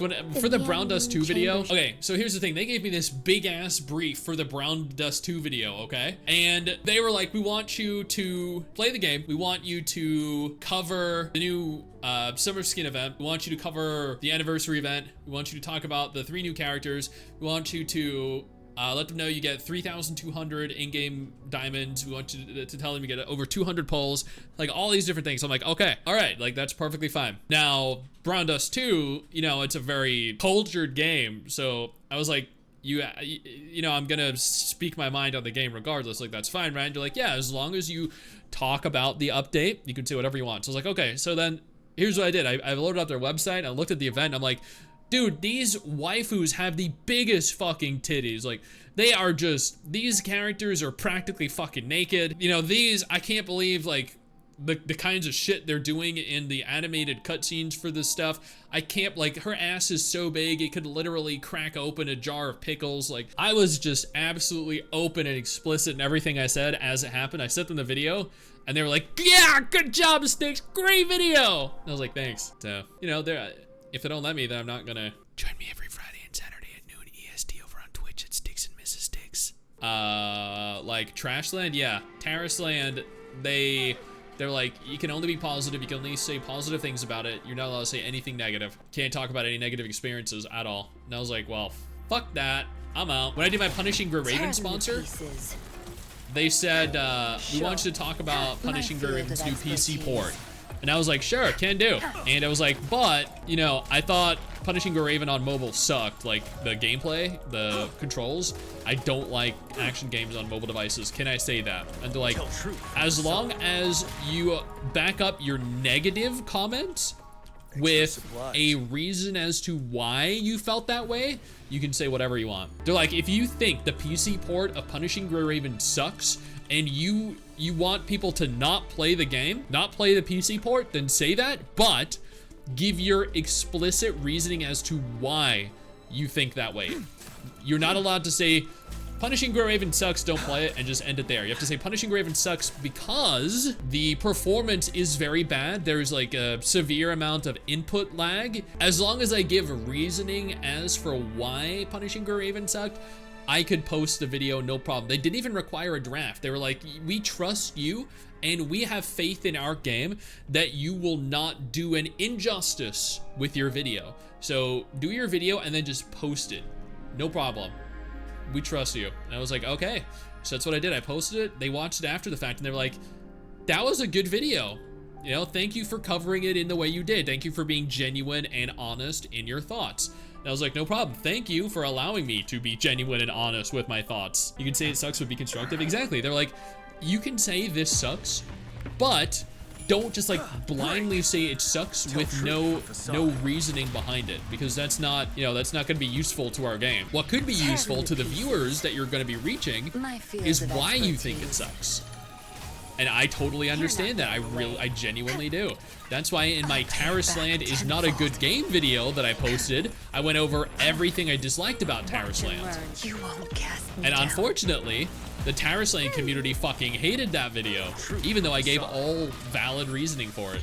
Like for the Brown Dust 2 video. Okay, so here's the thing. They gave me this big ass brief for the Brown Dust 2 video, okay? And they were like, we want you to play the game. We want you to cover the new summer skin event. We want you to cover the anniversary event. We want you to talk about the 3 new characters. We want you to let them know you get 3,200 in-game diamonds. We want you to tell them you get over 200 pulls, like all these different things. I'm like, okay, all right, like that's perfectly fine. Now, Brown Dust 2, you know, it's a very cultured game. So I was like, you know, I'm gonna speak my mind on the game regardless. Like, that's fine, right? And you're like, yeah, as long as you talk about the update, you can say whatever you want. So I was like, okay, so then here's what I did. I loaded up their website and I looked at the event and I'm like, dude, these waifus have the biggest fucking titties. Like, they are just, these characters are practically fucking naked. You know, these, I can't believe, like, the kinds of shit they're doing in the animated cutscenes for this stuff. I can't, like, her ass is so big, it could literally crack open a jar of pickles. Like, I was just absolutely open and explicit in everything I said as it happened. I sent them the video, and they were like, yeah, good job, Stix, great video. And I was like, thanks. So, you know, if they don't let me, then I'm not gonna. Join me every Friday and Saturday at noon EST over on Twitch at Stix and Mrs. Stix. Like Trashland, yeah. Terraceland, they're like, you can only be positive, you can only say positive things about it. You're not allowed to say anything negative. Can't talk about any negative experiences at all. And I was like, well, fuck that. I'm out. When I did my Punishing Gray Raven sponsor, they said, we want you to talk about Punishing Gray Raven's new PC port. And I was like, sure, can do. And I was like, but, you know, I thought Punishing Gray Raven on mobile sucked. Like, the gameplay, the controls. I don't like action games on mobile devices. Can I say that? And they're like, as long as you back up your negative comments with a reason as to why you felt that way, you can say whatever you want. They're like, if you think the PC port of Punishing Gray Raven sucks, and you want people to not play the game, not play the PC port, then say that, but give your explicit reasoning as to why you think that way. You're not allowed to say, Punishing Gray Raven sucks, don't play it, and just end it there. You have to say Punishing Gray Raven sucks because the performance is very bad. There's like a severe amount of input lag. As long as I give reasoning as for why Punishing Gray Raven sucked, I could post the video, no problem. They didn't even require a draft. They were like, we trust you and we have faith in our game that you will not do an injustice with your video. So do your video and then just post it. No problem. We trust you. And I was like, okay. So that's what I did. I posted it. They watched it after the fact and they were like, that was a good video. You know, thank you for covering it in the way you did. Thank you for being genuine and honest in your thoughts. And I was like, no problem. Thank you for allowing me to be genuine and honest with my thoughts. You can say it sucks but be constructive. Exactly. They're like, you can say this sucks, but don't just like blindly say it sucks with no reasoning behind it, because that's not, you know, that's not going to be useful to our game. What could be useful to the viewers that you're going to be reaching is why you think it sucks. And I totally understand that. I genuinely do. That's why in my Terraceland is not a good game video that I posted, I went over everything I disliked about Terraceland. And unfortunately, the Terraceland community fucking hated that video, even though I gave all valid reasoning for it.